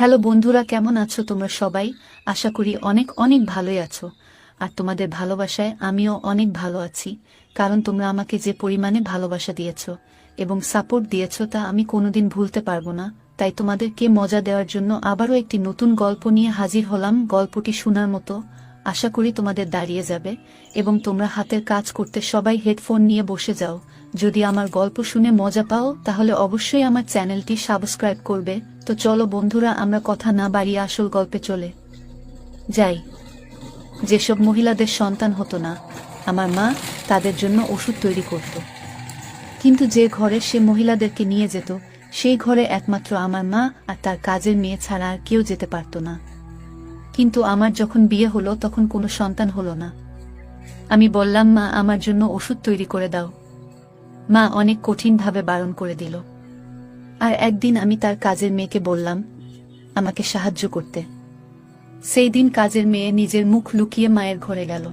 Hello বন্ধুরা, কেমন আছো তোমরা সবাই? আশা করি অনেক অনেক ভালোই আছো। আর তোমাদের ভালোবাসায় আমিও অনেক ভালো আছি, কারণ তোমরা আমাকে যে পরিমাণে ভালোবাসা দিয়েছো এবং সাপোর্ট দিয়েছো তা আমি কোনোদিন ভুলতে পারবো না। তাই তোমাদেরকে মজা দেওয়ার জন্য আবারও একটি নতুন গল্প নিয়ে হাজির হলাম। গল্পটি শোনার মতো, আশা করি তোমাদের দাঁড়িয়ে যাবে এবং তোমরা হাতের কাজ করতে সবাই হেডফোন নিয়ে বসে যাও। যদি আমার গল্প শুনে মজা পাও তাহলে অবশ্যই আমার চ্যানেলটি সাবস্ক্রাইব করবে। তো চলো বন্ধুরা, আমরা কথা না বাড়িয়ে আসল গল্পে চলে যাই। যেসব মহিলাদের সন্তান হতো না, আমার মা তাদের জন্য ওষুধ তৈরি করত। কিন্তু যে ঘরে সে মহিলাদেরকে নিয়ে যেত, সেই ঘরে একমাত্র আমার মা আর তার কাজের মেয়ে ছাড়া আর কেউ যেতে পারত না। কিন্তু আমার যখন বিয়ে হলো তখন কোনো সন্তান হলো না। আমি বললাম, মা আমার জন্য ওষুধ তৈরি করে দাও। মা অনেক কঠিনভাবে বারণ করে দিল। আর একদিন আমি তার কাজের মেয়েকে বললাম আমাকে সাহায্য করতে। সেই দিন কাজের মেয়ে নিজের মুখ লুকিয়ে মায়ের ঘরে গেল।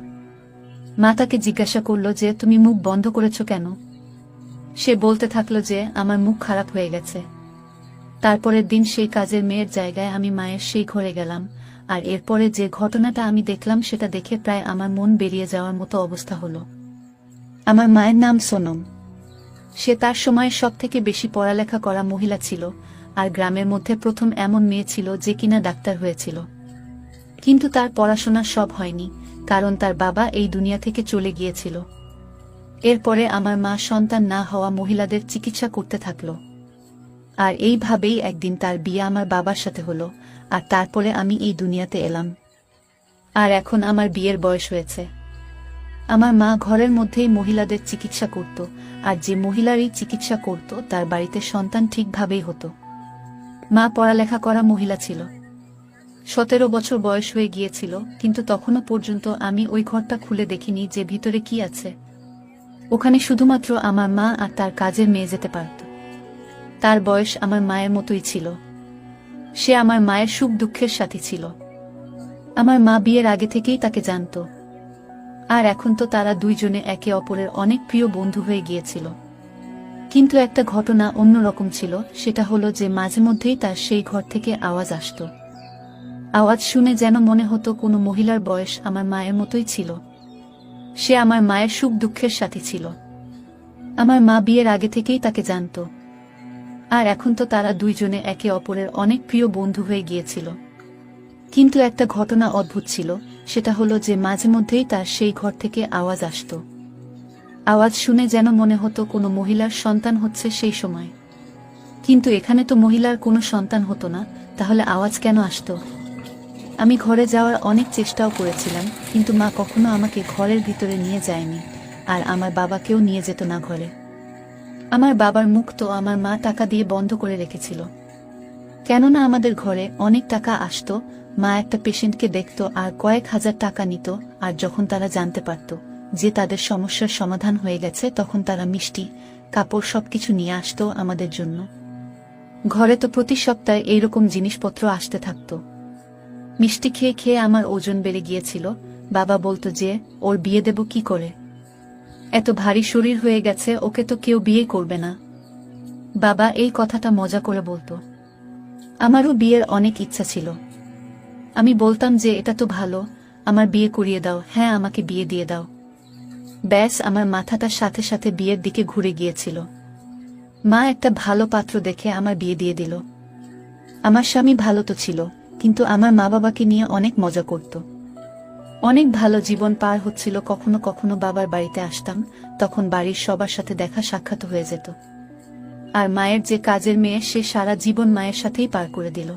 মা তাকে জিজ্ঞাসা করল যে তুমি মুখ বন্ধ করেছো কেন? সে বলতে থাকলো যে আমার মুখ খারাপ হয়ে গেছে। তারপরের দিন সেই কাজের মেয়ের জায়গায় আমি মায়ের সেই ঘরে গেলাম, আর এরপরে যে ঘটনাটা আমি দেখলাম সেটা দেখে প্রায় আমার মন বেরিয়ে যাওয়ার মতো অবস্থা হলো। আমার মায়ের নাম সোনম। সে তার সময় সবথেকে বেশি পড়ালেখা করা মহিলা ছিল, আর গ্রামের মধ্যে প্রথম এমন মেয়ে ছিল যে কিনা ডাক্তার হয়েছিল। কিন্তু তার পড়াশোনা সব হয়নি, কারণ তার বাবা এই দুনিয়া থেকে চলে গিয়েছিল। এরপরে আমার মা সন্তান না হওয়া মহিলাদের চিকিৎসা করতে থাকলো। আর এইভাবেই একদিন তার বিয়ে আমার বাবার সাথে হলো, আর তারপরে আমি এই দুনিয়াতে এলাম। আর এখন আমার বিয়ের বয়স হয়েছে। আমার মা ঘরের মধ্যেই মহিলাদের চিকিৎসা করত, আর যে মহিলারই চিকিৎসা করত তার বাড়িতে সন্তান ঠিকভাবেই হতো। মা পড়ালেখা করা মহিলা ছিল। 17 বছর বয়স হয়ে গিয়েছিল, কিন্তু তখনও পর্যন্ত আমি ওই ঘরটা খুলে দেখিনি যে ভিতরে কি আছে। ওখানে শুধুমাত্র আমার মা আর তার কাজের মেয়ে যেতে পারত। তার বয়স আমার মায়ের মতোই ছিল। সে আমার মায়ের সুখ দুঃখের সাথী ছিল। আমার মা বিয়ের আগে থেকেই তাকে জানত, আর এখন তো তারা দুইজনে একে অপরের অনেক প্রিয় বন্ধু হয়ে গিয়েছিল। কিন্তু একটা ঘটনা অন্যরকম ছিল, সেটা হলো যে মাঝে মধ্যেই তার সেই ঘর থেকে আওয়াজ আসত। আওয়াজ শুনে যেন মনে হতো কোনো মহিলার বয়স আমার মায়ের মতোই ছিল। সে আমার মায়ের সুখ দুঃখের সাথী ছিল। আমার মা বিয়ের আগে থেকেই তাকে জানত, আর এখন তো তারা দুইজনে একে অপরের অনেক প্রিয় বন্ধু হয়ে গিয়েছিল। কিন্তু একটা ঘটনা অদ্ভুত ছিল, সেটা হলো যে মাঝে মধ্যেই তার সেই ঘর থেকে আওয়াজ আসত। আওয়াজ শুনে যেন মনে হতো কোনো মহিলার সন্তান হচ্ছে সেই সময়। কিন্তু এখানে তো মহিলার কোনো সন্তান হতো না, তাহলে আওয়াজ কেন আসতো? আমি ঘরে যাওয়ার অনেক চেষ্টাও করেছিলাম, কিন্তু মা কখনো আমাকে ঘরের ভিতরে নিয়ে যায়নি, আর আমার বাবাকেও নিয়ে যেত না ঘরে। আমার বাবার মুখ তো আমার মা টাকা দিয়ে বন্ধ করে রেখেছিল, কেননা আমাদের ঘরে অনেক টাকা আসতো। মা একটা পেশেন্টকে দেখত আর কয়েক হাজার টাকা নিত, আর যখন তারা জানতে পারত যে তাদের সমস্যার সমাধান হয়ে গেছে তখন তারা মিষ্টি, কাপড় সবকিছু নিয়ে আসতো আমাদের জন্য। ঘরে তো প্রতি সপ্তাহে এইরকম জিনিসপত্র আসতে থাকতো। মিষ্টি খেয়ে খেয়ে আমার ওজন বেড়ে গিয়েছিল। বাবা বলতো যে ওর বিয়ে দেব কি করে, এত ভারী শরীর হয়ে গেছে, ওকে তো কেউ বিয়ে করবে না। বাবা এই কথাটা মজা করে বলতো। আমারও বিয়ের অনেক ইচ্ছা ছিল। আমি বলতাম যে এটা তো ভালো, আমার বিয়ে করিয়ে দাও, হ্যাঁ আমাকে বিয়ে দিয়ে দাও। ব্যাস, আমার মাথাটা সাথে সাথে বিয়ের দিকে ঘুরে গিয়েছিল। মা একটা ভালো পাত্র দেখে আমার বিয়ে দিয়ে দিল। আমার স্বামী ভালো তো ছিল, কিন্তু আমার মা বাবাকে নিয়ে অনেক মজা করত। অনেক ভালো জীবন পার হচ্ছিল। কখনো কখনো বাবার বাড়িতে আসতাম, তখন বাড়ির সবার সাথে দেখা সাক্ষাৎ হয়ে যেত। আর মায়ের যে কাজের মেয়ে, সে সারা জীবন মায়ের সাথেই পার করে দিল।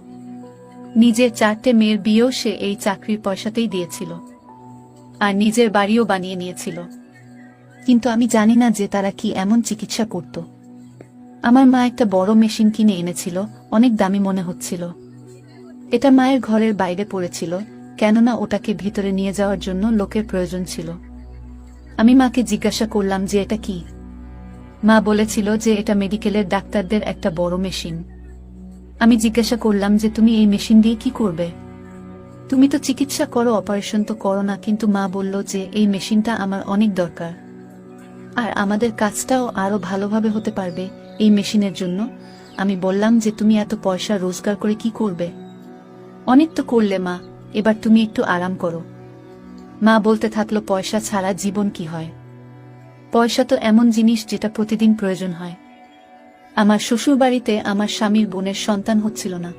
নিজের 4টে মেয়ের বিয়েও সে এই চাকরির পয়সাতেই দিয়েছিল, আর নিজের বাড়িও বানিয়ে নিয়েছিল। কিন্তু আমি জানি না যে তারা কি এমন চিকিৎসা করত। আমার মা একটা বড় মেশিন কিনে এনেছিল, অনেক দামি মনে হচ্ছিল। এটা মায়ের ঘরের বাইরে পড়েছিল, কেননা ওটাকে ভিতরে নিয়ে যাওয়ার জন্য লোকের প্রয়োজন ছিল। আমি মাকে জিজ্ঞাসা করলাম যে এটা কি। মা বলেছিল যে এটা মেডিকেলের ডাক্তারদের একটা বড় মেশিন। আমি জিজ্ঞাসা করলাম যে তুমি এই মেশিন দিয়ে কি করবে? তুমি তো চিকিৎসা করো, অপারেশন তো করো না। কিন্তু মা বলল যে এই মেশিনটা আমার অনেক দরকার, আর আমাদের কাজটাও আরো ভালোভাবে হতে পারবে এই মেশিনের জন্য। আমি বললাম যে তুমি এত পয়সা রোজগার করে কি করবে? অনেক তো করলে মা, এবার তুমি একটু আরাম করো। মা বলতে থাকলো, পয়সা ছাড়া জীবন কি হয়? পয়সা তো এমন জিনিস যেটা প্রতিদিন প্রয়োজন হয়। আমার শ্বশুরবাড়িতে আমার স্বামীর বোনের সন্তান হচ্ছিল না।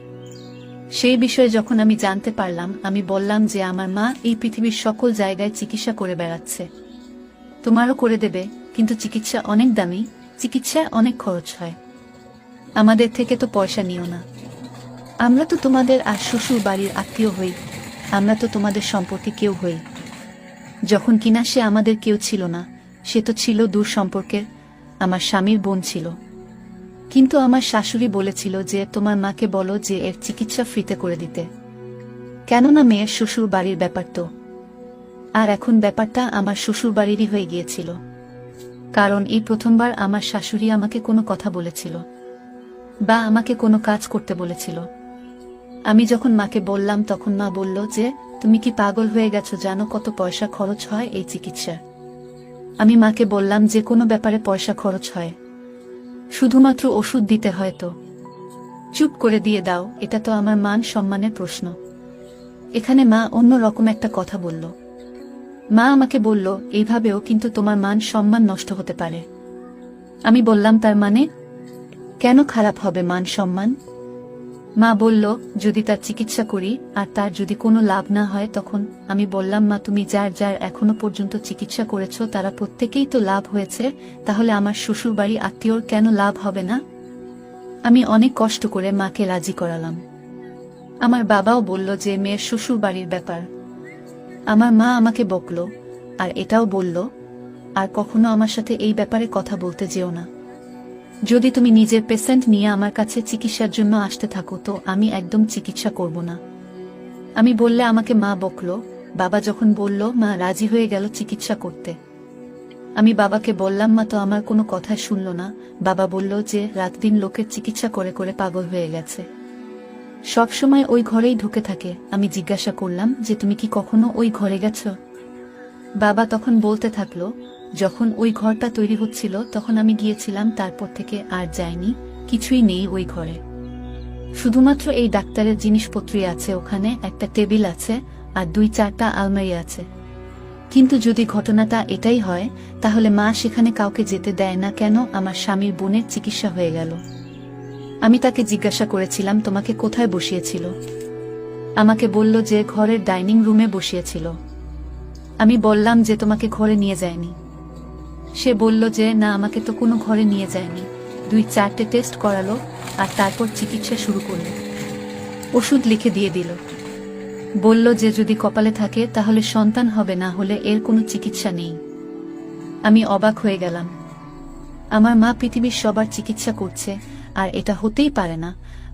সেই বিষয়ে যখন আমি জানতে পারলাম, আমি বললাম যে আমার মা এই পৃথিবীর সকল জায়গায় চিকিৎসা করে বেড়াচ্ছে। তোমারও করে দেবে, কিন্তু চিকিৎসা অনেক দামি, চিকিৎসায় অনেক খরচ হয়। আমাদের থেকে তো পয়সা নিও না। আমরা তো তোমাদের আর শ্বশুর বাড়ির আত্মীয় হই, আমরা তো তোমাদের সম্পর্কে কেউ হই। যখন কিনা সে আমাদের কেউ ছিল না, সে তো ছিল দূর সম্পর্কের, আমার স্বামীর বোন ছিল। কিন্তু আমার শাশুড়ি বলেছিল যে তোমার মাকে বলো যে এর চিকিৎসা ফ্রিতে করে দিতে, কেননা মেয়ের শ্বশুর বাড়ির ব্যাপার তো। আর এখন ব্যাপারটা আমার শ্বশুর বাড়িরই হয়ে গিয়েছিল, কারণ এই প্রথমবার আমার শাশুড়ি আমাকে কোনো কথা বলেছিল বা আমাকে কোনো কাজ করতে বলেছিল। আমি যখন মাকে বললাম তখন মা বলল যে তুমি কি পাগল হয়ে গেছো, জানো কত পয়সা খরচ হয় এই চিকিৎসা? আমি মাকে বললাম যে কোনো ব্যাপারে পয়সা খরচ হয়, শুধুমাত্র ওষুধ দিতে হয় তো। চুপ করে দিয়ে দাও, এটা তো আমার মান সম্মানের প্রশ্ন। এখানে মা অন্য রকম একটা কথা বলল। মা আমাকে বলল, এইভাবেও কিন্তু তোমার মান সম্মান নষ্ট হতে পারে। আমি বললাম, তার মানে? কেন খারাপ হবে মান সম্মান? মা বলল, যদি তার চিকিৎসা করি আর তার যদি কোনো লাভ না হয় তখন। আমি বললাম, মা তুমি যার যার এখনো পর্যন্ত চিকিৎসা করেছ তারা প্রত্যেকেই তো লাভ হয়েছে, তাহলে আমার শ্বশুরবাড়ি আত্মীয়র কেন লাভ হবে না? আমি অনেক কষ্ট করে মাকে রাজি করালাম। আমার বাবাও বলল যে মেয়ের শ্বশুরবাড়ির ব্যাপার। আমার মা আমাকে বকল আর এটাও বলল, আর কখনো আমার সাথে এই ব্যাপারে কথা বলতে যেও না। যদি তুমি নিজের পেশেন্ট নিয়ে আমার কাছে চিকিৎসার জন্য আসতে থাকো তো আমি একদম চিকিৎসা করব না। আমি বললে আমাকে মা বকল। বাবা যখন বলল, মা রাজি হয়ে গেল চিকিৎসা করতে। আমি বাবাকে বললাম, মা তো আমার কোনো কথা শুনল না। বাবা বলল যে রাত দিন লোকের চিকিৎসা করে করে পাগল হয়ে গেছে, সব সময় ওই ঘরেই ঢুকে থাকে। আমি জিজ্ঞাসা করলাম যে তুমি কি কখনো ওই ঘরে গেছ? বাবা তখন বলতে থাকলো, যখন ওই ঘরটা তৈরি হচ্ছিল তখন আমি গিয়েছিলাম, তারপর থেকে আর যাইনি। কিছুই নেই ওই ঘরে, শুধুমাত্র এই ডাক্তারের জিনিসপত্রই আছে। ওখানে একটা টেবিল আছে আর 2-4টা আলমারি আছে। কিন্তু যদি ঘটনাটা এটাই হয় তাহলে মা সেখানে কাউকে যেতে দেয় না কেন? আমার স্বামীর বোনের চিকিৎসা হয়ে গেল। আমি তাকে জিজ্ঞাসা করেছিলাম, তোমাকে কোথায় বসিয়েছিল? আমাকে বলল যে ঘরের ডাইনিং রুমে বসিয়েছিল। আমি বললাম যে তোমাকে ঘরে নিয়ে যায়নি। সে বলল যে না, আমাকে তো কোনো ঘরে নিয়ে যায়নি। 2-4টে টেস্ট করালো আর তারপর চিকিৎসা শুরু করল। ওষুধ লিখে দিয়ে দিল, বলল যে যদি কপালে থাকে তাহলে সন্তান হবে, না হলে এর কোনো চিকিৎসা নেই। আমি অবাক হয়ে গেলাম। আমার মা পৃথিবীর সবার চিকিৎসা করছে, আর এটা হতেই পারে না।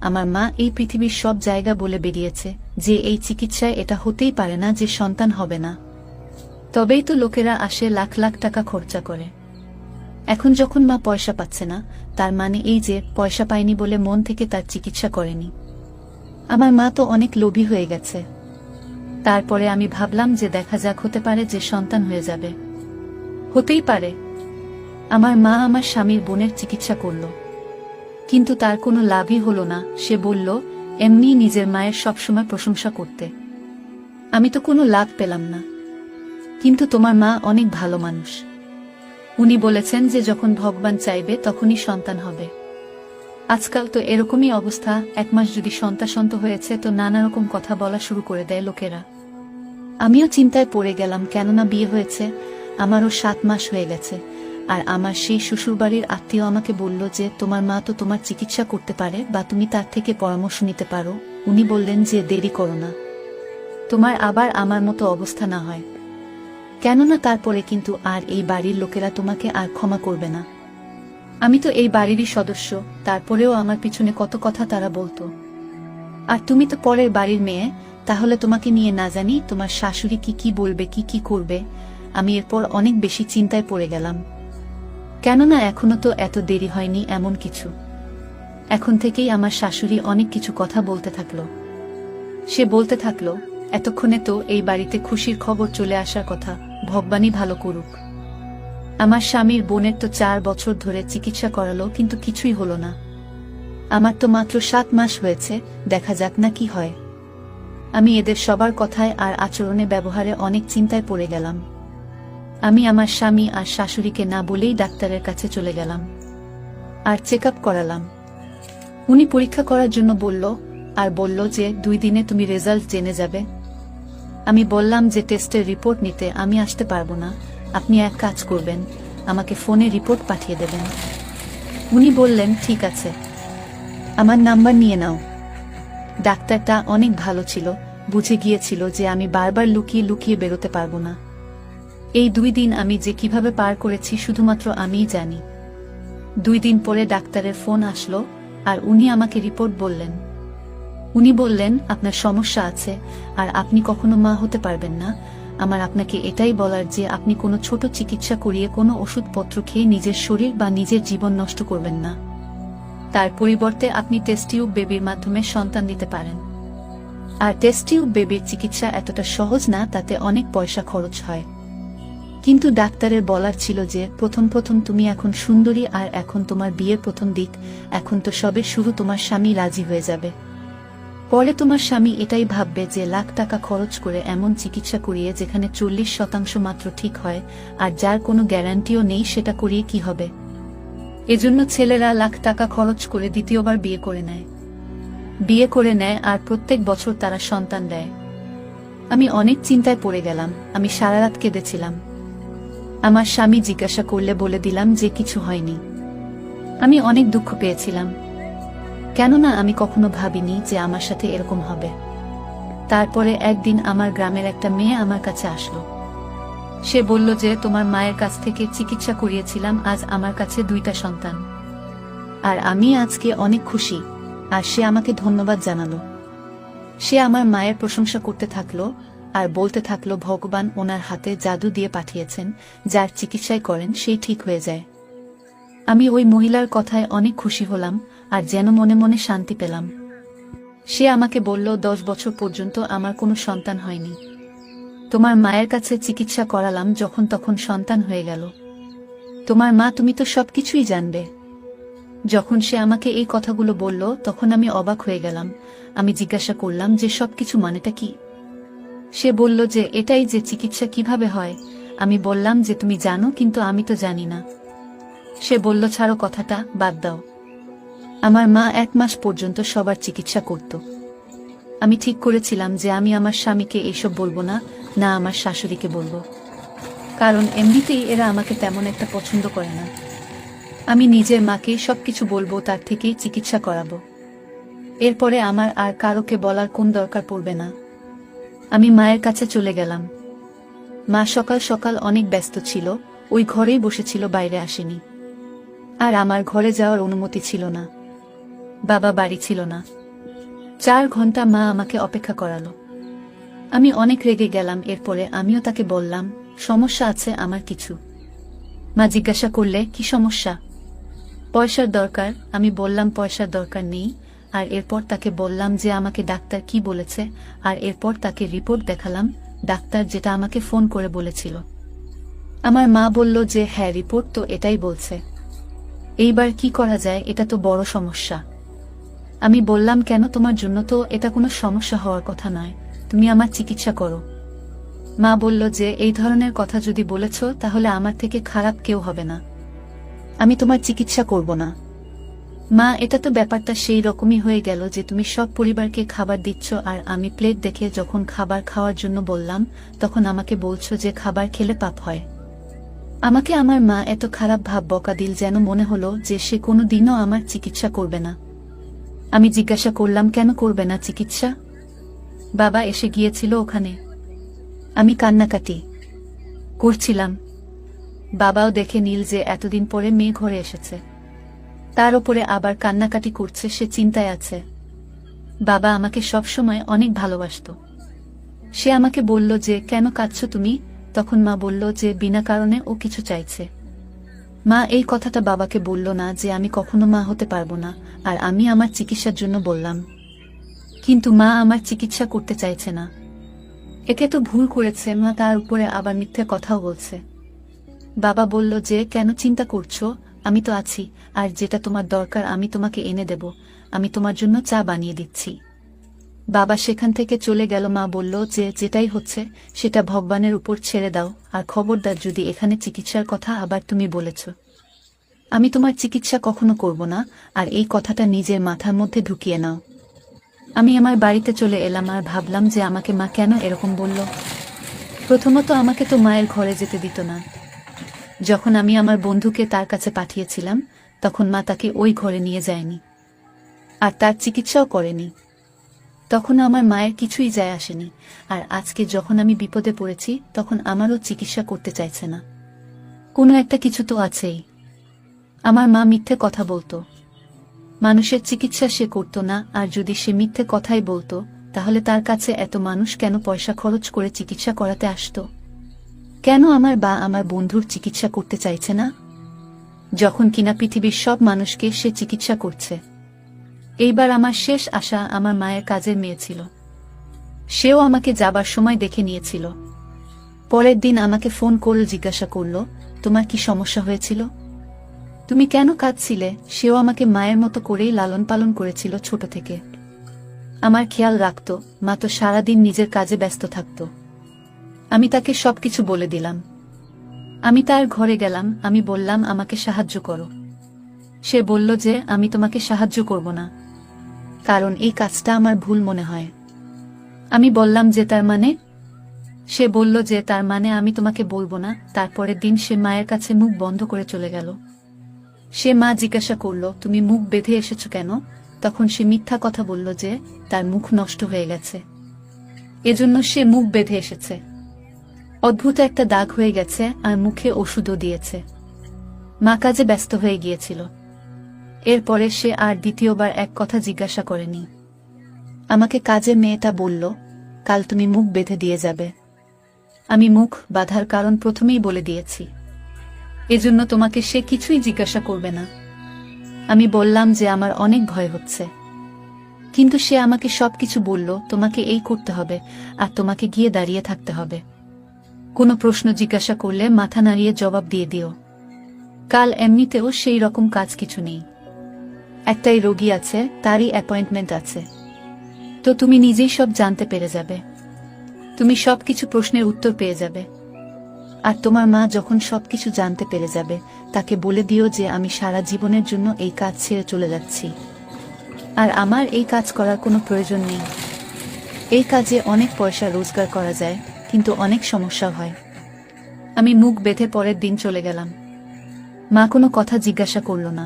আমার মা এই পৃথিবীর সব জায়গা বলে বেরিয়েছে যে এই চিকিৎসায় এটা হতেই পারে না যে সন্তান হবে না। তবেই তো লোকেরা আসে, লাখ লাখ টাকা খরচা করে। এখন যখন মা পয়সা পাচ্ছে না, তার মানে এই যে পয়সা পায়নি বলে মন থেকে তার চিকিৎসা করেনি। আমার মা তো অনেক লোভী হয়ে গেছে। তারপরে আমি ভাবলাম যে দেখা যাক, হতে পারে যে সন্তান হয়ে যাবে। হতেই পারে। আমার মা আমার স্বামীর বোনের চিকিৎসা করল, কিন্তু তার কোনো লাভই হলো না। সে বলল এমনি নিজের মায়ের সবসময় প্রশংসা করতে। আমি তো কোনো লাভ পেলাম না। কিন্তু তোমার মা অনেক ভালো মানুষ। উনি বলেছেন যে যখন ভগবান চাইবে তখনই সন্তান হবে। আজকাল তো এরকমই অবস্থা, 1 মাস যদি সন্তান হয়েছে তো নানা রকম কথা বলা শুরু করে দেয় লোকেরা। আমিও চিন্তায় পড়ে গেলাম, কেননা বিয়ে হয়েছে আমারও 7 মাস হয়ে গেছে। আর আমার সেই শ্বশুরবাড়ির আত্মীয় আমাকে বলল যে তোমার মা তো তোমার চিকিৎসা করতে পারে বা তুমি তার থেকে পরামর্শ নিতে পারো। উনি বললেন যে দেরি করো না, তোমার আবার আমার মতো অবস্থা না হয়, কেননা তারপরে কিন্তু আর এই বাড়ির লোকেরা তোমাকে আর ক্ষমা করবে না। আমি তো এই বাড়িরই সদস্য, তারপরেও আমার পিছনে কত কথা তারা বলতো। আর তুমি তো পরের বাড়ির মেয়ে, তাহলে তোমাকে নিয়ে না জানি তোমার শাশুড়ি কি কি বলবে, কি কি করবে। আমি এরপর অনেক বেশি চিন্তায় পড়ে গেলাম, কেননা এখনো তো এত দেরি হয়নি এমন কিছু। এখন থেকেই আমার শাশুড়ি অনেক কিছু কথা বলতে থাকলো। সে বলতে থাকলো, এতক্ষণে তো এই বাড়িতে খুশির খবর চলে আসার কথা, ভগবানই ভালো করুক। আমার স্বামীর বোনের তো 4 বছর ধরে চিকিৎসা করালো, কিন্তু কিছুই হলো না। আমার তো মাত্র 7 মাস হয়েছে, দেখা যাক না কি হয়। আমি এদের সবার কথায় আর আচরণে ব্যবহারে অনেক চিন্তায় পড়ে গেলাম। আমি আমার স্বামী আর শাশুড়িকে না বলেই ডাক্তারের কাছে চলে গেলাম আর চেক আপ করালাম। উনি পরীক্ষা করার জন্য বলল আর বলল যে 2 দিনে তুমি রেজাল্ট জেনে যাবে। আমি বললাম যে টেস্টের রিপোর্ট নিতে আমি আসতে পারবো না, আপনি এক কাজ করবেন, আমাকে ফোনে রিপোর্ট পাঠিয়ে দেবেন। উনি বললেন ঠিক আছে, আমার নাম্বার নিয়ে নাও। ডাক্তারটা অনেক ভালো ছিল, বুঝে গিয়েছিল যে আমি বারবার লুকিয়ে লুকিয়ে বেরোতে পারবো না। এই 2 দিন আমি যে কিভাবে পার করেছি শুধুমাত্র আমিই জানি। 2 দিন পরে ডাক্তারের ফোন আসলো আর উনি আমাকে রিপোর্ট বললেন। উনি বললেন আপনার সমস্যা আছে আর আপনি কখনো মা হতে পারবেন না। আমার আপনাকে এটাই বলার যে আপনি কোনো ছোট চিকিৎসা করিয়ে কোনো ওষুধপত্র খেয়ে নিজের শরীর বা নিজের জীবন নষ্ট করবেন না। তার পরিবর্তে আপনি টেস্ট টিউব বেবির মাধ্যমে সন্তান দিতে পারেন। আর টেস্ট টিউব বেবির চিকিৎসা এতটা সহজ না, তাতে অনেক পয়সা খরচ হয়। কিন্তু ডাক্তারের বলার ছিল যে প্রথম তুমি এখন সুন্দরী আর এখন তোমার বিয়ের প্রথম দিক, এখন তো সবে শুরু, তোমার স্বামী রাজি হয়ে যাবে। পরে তোমার স্বামী এটাই ভাববে যে লাখ টাকা খরচ করে এমন চিকিৎসা করিয়ে যেখানে 40% মাত্র ঠিক হয় আর যার কোনো গ্যারান্টিও নেই সেটা করিয়ে কি হবে। এজন্য ছেলেরা লাখ টাকা খরচ করে দ্বিতীয়বার বিয়ে করে নেয় আর প্রত্যেক বছর তারা সন্তান দেয়। আমি অনেক চিন্তায় পড়ে গেলাম, আমি সারা রাত কেঁদেছিলাম। আমার স্বামী জিজ্ঞাসা করলে বলে দিলাম যে কিছু হয়নি। আমি অনেক দুঃখ পেয়েছিলাম, কেননা আমি কখনো ভাবিনি যে আমার সাথে এরকম হবে। তারপরে একদিন আমার গ্রামের একটা মেয়ে আমার কাছে আসলো। সে বলল যে তোমার মায়ের কাছ থেকে চিকিৎসা করিয়েছিলাম, আজ আমার কাছে 2টা সন্তান আর আমি আজকে অনেক খুশি। আর সে আমাকে ধন্যবাদ জানালো। সে আমার মায়ের প্রশংসা করতে থাকলো আর বলতে থাকলো ভগবান ওনার হাতে জাদু দিয়ে পাঠিয়েছেন, যার চিকিৎসায় করেন সেই ঠিক হয়ে যায়। আমি ওই মহিলার কথায় অনেক খুশি হলাম আর যেন মনে মনে শান্তি পেলাম। সে আমাকে বলল 10 বছর পর্যন্ত আমার কোনো সন্তান হয়নি, তোমার মায়ের কাছে চিকিৎসা করালাম, যখন তখন সন্তান হয়ে গেল। তোমার মা, তুমি তো সবকিছুই জানবে। যখন সে আমাকে এই কথাগুলো বলল তখন আমি অবাক হয়ে গেলাম। আমি জিজ্ঞাসা করলাম যে সবকিছু মানেটা কি। সে বলল যে এটাই যে চিকিৎসা কিভাবে হয়। আমি বললাম যে তুমি জানো কিন্তু আমি তো জানি না। সে বলল ছাড়ো কথাটা, বাদ দাও। আমার মা 1 মাস পর্যন্ত সবার চিকিৎসা করত। আমি ঠিক করেছিলাম যে আমি আমার স্বামীকে এইসব বলবো না, না আমার শাশুড়িকে বলবো, কারণ এমনিতেই এরা আমাকে তেমন একটা পছন্দ করে না। আমি নিজের মাকে সবকিছু বলবো, তার থেকেই চিকিৎসা করাবো। এরপরে আমার আর কারোকে বলার কোন দরকার পড়বে না। আমি মায়ের কাছে চলে গেলাম। মা সকাল সকাল অনেক ব্যস্ত ছিল, ওই ঘরেই বসেছিল, বাইরে আসেনি। আর আমার ঘরে যাওয়ার অনুমতি ছিল না, বাবা বাড়ি ছিল না। 4 ঘন্টা মা আমাকে অপেক্ষা করালো। আমি অনেক রেগে গেলাম। এরপরে আমিও তাকে বললাম সমস্যা আছে আমার কিছু। মা জিজ্ঞাসা করলে কি সমস্যা? পয়সার দরকার। আমি বললাম পয়সার দরকার নেই। আর এরপর তাকে বললাম যে আমাকে ডাক্তার কি বলেছে, আর এরপর তাকে রিপোর্ট দেখালাম, ডাক্তার যেটা আমাকে ফোন করে বলেছিল। আমার মা বলল যে হ্যাঁ, রিপোর্ট তো এটাই বলছে, এইবার কি করা যায়, এটা তো বড় সমস্যা। আমি বললাম কেন, তোমার জন্য তো এটা কোনো সমস্যা হওয়ার কথা নয়, তুমি আমার চিকিৎসা করো। মা বলল যে এই ধরনের কথা যদি বলেছ তাহলে আমার থেকে খারাপ কেউ হবে না, আমি তোমার চিকিৎসা করব না। মা, এটা তো ব্যাপারটা সেই রকমই হয়ে গেল যে তুমি সব পরিবারকে খাবার দিচ্ছ আর আমি প্লেট দেখে যখন খাবার খাওয়ার জন্য বললাম তখন আমাকে বলছো যে খাবার খেলে পাপ হয়। আমাকে আমার মা এত খারাপ ভাব বকা দিল যেন মনে হলো যে সে কোনো দিনও আমার চিকিৎসা করবে না। আমি জিজ্ঞাসা করলাম কেন করবে না চিকিৎসা? বাবা এসে গিয়েছিল ওখানে। আমি কান্নাকাটি করছিলাম। বাবাও দেখে নীল যে এতদিন পরে মেয়ে ঘরে এসেছে, তার উপরে আবার কান্নাকাটি করছে, সে চিন্তায় আছে। বাবা আমাকে সবসময় অনেক ভালোবাসতো। সে আমাকে বলল যে কেন কাঁদছো তুমি? তখন মা বলল যে বিনা কারণে ও কিছু চাইছে। মা এই কথাটা বাবাকে বলল না যে আমি কখনো মা হতে পারবো না, আর আমি আমার চিকিৎসার জন্য বললাম, কিন্তু মা আমার চিকিৎসা করতে চাইছে না। একে তো ভুল করেছে মা, তার উপরে আবার মিথ্যে কথাও বলছে। বাবা বলল যে কেন চিন্তা করছো, আমি তো আছি, আর যেটা তোমার দরকার আমি তোমাকে এনে দেব, আমি তোমার জন্য চা বানিয়ে দিচ্ছি। বাবা সেখান থেকে চলে গেল। মা বলল যে যেটাই হচ্ছে সেটা ভগবানের উপর ছেড়ে দাও, আর খবরদার যদি এখানে চিকিৎসার কথা আবার তুমি বলেছ, আমি তোমার চিকিৎসা কখনো করব না, আর এই কথাটা নিজের মাথার মধ্যে ঢুকিয়ে নাও। আমি আমার বাড়িতে চলে এলাম আর ভাবলাম যে আমাকে মা কেন এরকম বলল। প্রথমত আমাকে তো মায়ের ঘরে যেতে দিত না। যখন আমি আমার বন্ধুকে তার কাছে পাঠিয়েছিলাম তখন মা তাকে ওই ঘরে নিয়ে যায়নি, আর তার চিকিৎসাও করেনি। তখন আমার মায়ের কিছুই যায় আসেনি, আর আজকে যখন আমি বিপদে পড়েছি তখন আমারও চিকিৎসা করতে চাইছে না। কোনো একটা কিছু তো আছেই। আমার মা মিথ্যে কথা বলতো, মানুষের চিকিৎসা সে করত না, আর যদি সে মিথ্যে কথাই বলতো তাহলে তার কাছে এত মানুষ কেন পয়সা খরচ করে চিকিৎসা করাতে আসতো? কেন আমার বা আমার বন্ধুর চিকিৎসা করতে চাইছে না, যখন কিনা পৃথিবীর সব মানুষকে সে চিকিৎসা করছে? এইবার আমার শেষ আশা আমার মায়ের কাজের মেয়ে ছিল। সেও আমাকে যাবার সময় দেখে নিয়েছিল। পরের দিন আমাকে ফোন করে জিজ্ঞাসা করল, তোমার কি সমস্যা হয়েছিল, তুমি কেন কাঁদছিলে? সেও আমাকে মায়ের মতো করেই লালন পালন করেছিল ছোট থেকে। আমার খেয়াল রাখত। মা তো সারাদিন নিজের কাজে ব্যস্ত থাকত। আমি তাকে সবকিছু বলে দিলাম। আমি তার ঘরে গেলাম, আমি বললাম আমাকে সাহায্য করো। সে বলল যে আমি তোমাকে সাহায্য করব না, কারণ এই কাজটা আমার ভুল মনে হয়। আমি বললাম যে তার মানে? সে বলল যে তার মানে আমি তোমাকে বলবো না। তারপরের দিন সে মায়ের কাছে মুখ বন্ধ করে চলে গেল। সে মা জিজ্ঞাসা করল, তুমি মুখ বেঁধে এসেছো কেন? তখন সে মিথ্যা কথা বলল যে তার মুখ নষ্ট হয়ে গেছে, এজন্য সে মুখ বেঁধে এসেছে। অদ্ভুত একটা দাগ হয়ে গেছে, আর মুখে ওষুধও দিয়েছে। মা কাজে ব্যস্ত হয়ে গিয়েছিল। এরপরে সে আর দ্বিতীয়বার এক কথা জিজ্ঞাসা করেনি। আমাকে কাজের মেয়েটা বলল, কাল তুমি মুখ বেঁধে দিয়ে যাবে। আমি মুখ বাঁধার কারণ প্রথমেই বলে দিয়েছি, এজন্য তোমাকে সে কিছুই জিজ্ঞাসা করবে না। আমি বললাম যে আমার অনেক ভয় হচ্ছে, কিন্তু সে আমাকে সবকিছু বলল, তোমাকে এই করতে হবে, আর তোমাকে গিয়ে দাঁড়িয়ে থাকতে হবে। কোনো প্রশ্ন জিজ্ঞাসা করলে মাথা নাড়িয়ে জবাব দিয়ে দিও। কাল এমনিতেও সেই রকম কাজ কিছু নেই, একটাই রোগী আছে, তারই অ্যাপয়েন্টমেন্ট আছে, তো তুমি নিজেই সব জানতে পেরে যাবে। তুমি সবকিছু প্রশ্নের উত্তর পেয়ে যাবে। আর তোমার মা যখন সবকিছু জানতে পেরে যাবে তাকে বলে দিও যে আমি সারা জীবনের জন্য এই কাজ ছেড়ে চলে যাচ্ছি, আর আমার এই কাজ করার কোনো প্রয়োজন নেই। এই কাজে অনেক পয়সা রোজগার করা যায়, কিন্তু অনেক সমস্যা হয়। আমি মুখ বেঁধে পরের দিন চলে গেলাম। মা কোনো কথা জিজ্ঞাসা করল না।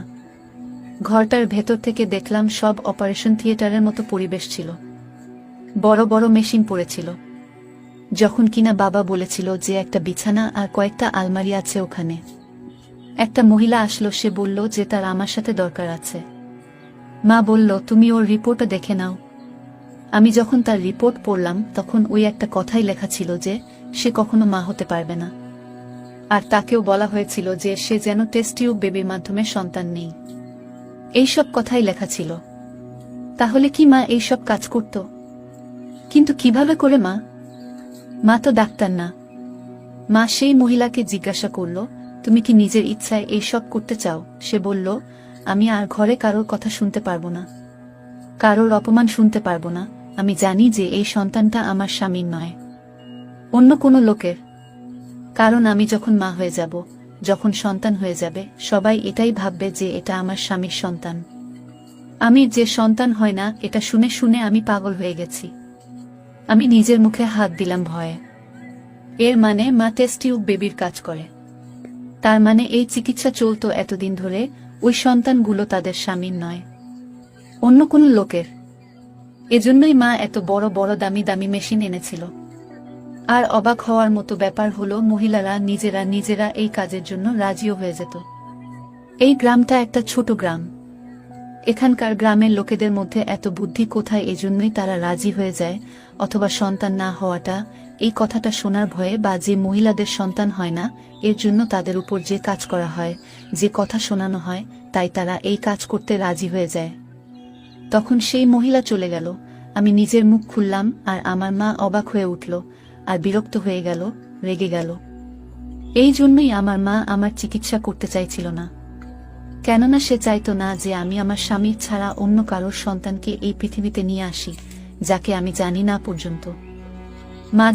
ঘরটার ভেতর থেকে দেখলাম সব অপারেশন থিয়েটারের মতো পরিবেশ ছিল। বড় বড় মেশিন পড়েছিল। যখন কিনা বাবা বলেছিল যে একটা বিছানা আর কয়েকটা আলমারি আছে ওখানে। একটা মহিলা আসলো, সে বলল যে তার আমার সাথে দরকার আছে। মা বলল, তুমি ওর রিপোর্টটা দেখে নাও। আমি যখন তার রিপোর্ট পড়লাম তখন ওই একটা কথাই লেখা ছিল যে সে কখনো মা হতে পারবে না, আর তাকেও বলা হয়েছিল যে সে যেন টেস্ট টিউব বেবির মাধ্যমে সন্তান নেই। এইসব কথাই লেখা ছিল। তাহলে কি মা এইসব কাজ করত? কিন্তু কিভাবে করে মা? মা তো ডাক্তার না। মা সেই মহিলাকে জিজ্ঞাসা করল, তুমি কি নিজের ইচ্ছায় এইসব করতে চাও? সে বলল, আমি আর ঘরে কারোর কথা শুনতে পারবো না, কারোর অপমান শুনতে পারবো না। আমি জানি যে এই সন্তানটা আমার স্বামীর নয়, অন্য কোনো লোকের। কারণ আমি যখন মা হয়ে যাব, যখন সন্তান হয়ে যাবে, সবাই এটাই ভাববে যে এটা আমার স্বামীর সন্তান। আমি যে সন্তান হয় না, এটা শুনে শুনে আমি পাগল হয়ে গেছি। আমি নিজের মুখে হাত দিলাম ভয়ে। এর মানে মা টেস্ট টিউব বেবির কাজ করে। তার মানে এই চিকিৎসা চলতো এতদিন ধরে, ওই সন্তানগুলো তাদের স্বামীর নয়, অন্য কোনো লোকের। এজন্যই মা এত বড় বড় দামি দামি মেশিন এনেছিল। আর অবাক হওয়ার মতো ব্যাপার হলো, মহিলারা নিজেরা নিজেরা এই কাজের জন্য রাজিও হয়ে যেত। এই গ্রামটা একটা ছোট গ্রাম। এখানকার গ্রামের লোকেদের মধ্যে এত বুদ্ধি কোথায়? এজন্যই তারা রাজি হয়ে যায়। অথবা সন্তান না হওয়াটা, এই কথাটা শোনার ভয়ে, বা যে মহিলাদের সন্তান হয় না এর জন্য তাদের উপর যে কাজ করা হয়, যে কথা শোনানো হয়, তাই তারা এই কাজ করতে রাজি হয়ে যায়। তখন সেই মহিলা চলে গেল। আমি নিজের মুখ খুললাম, আর আমার মা অবাক হয়ে উঠল, আর বিরক্ত হয়ে গেল, রেগে গেল। এই জন্যই আমার মা আমার চিকিৎসা করতে চাইছিল না, কেননা সে চাইতো না যে আমি আমার স্বামীর ছাড়া অন্য কারোর সন্তানকে এই পৃথিবীতে নিয়ে আসি, যাকে আমি জানি না পর্যন্ত।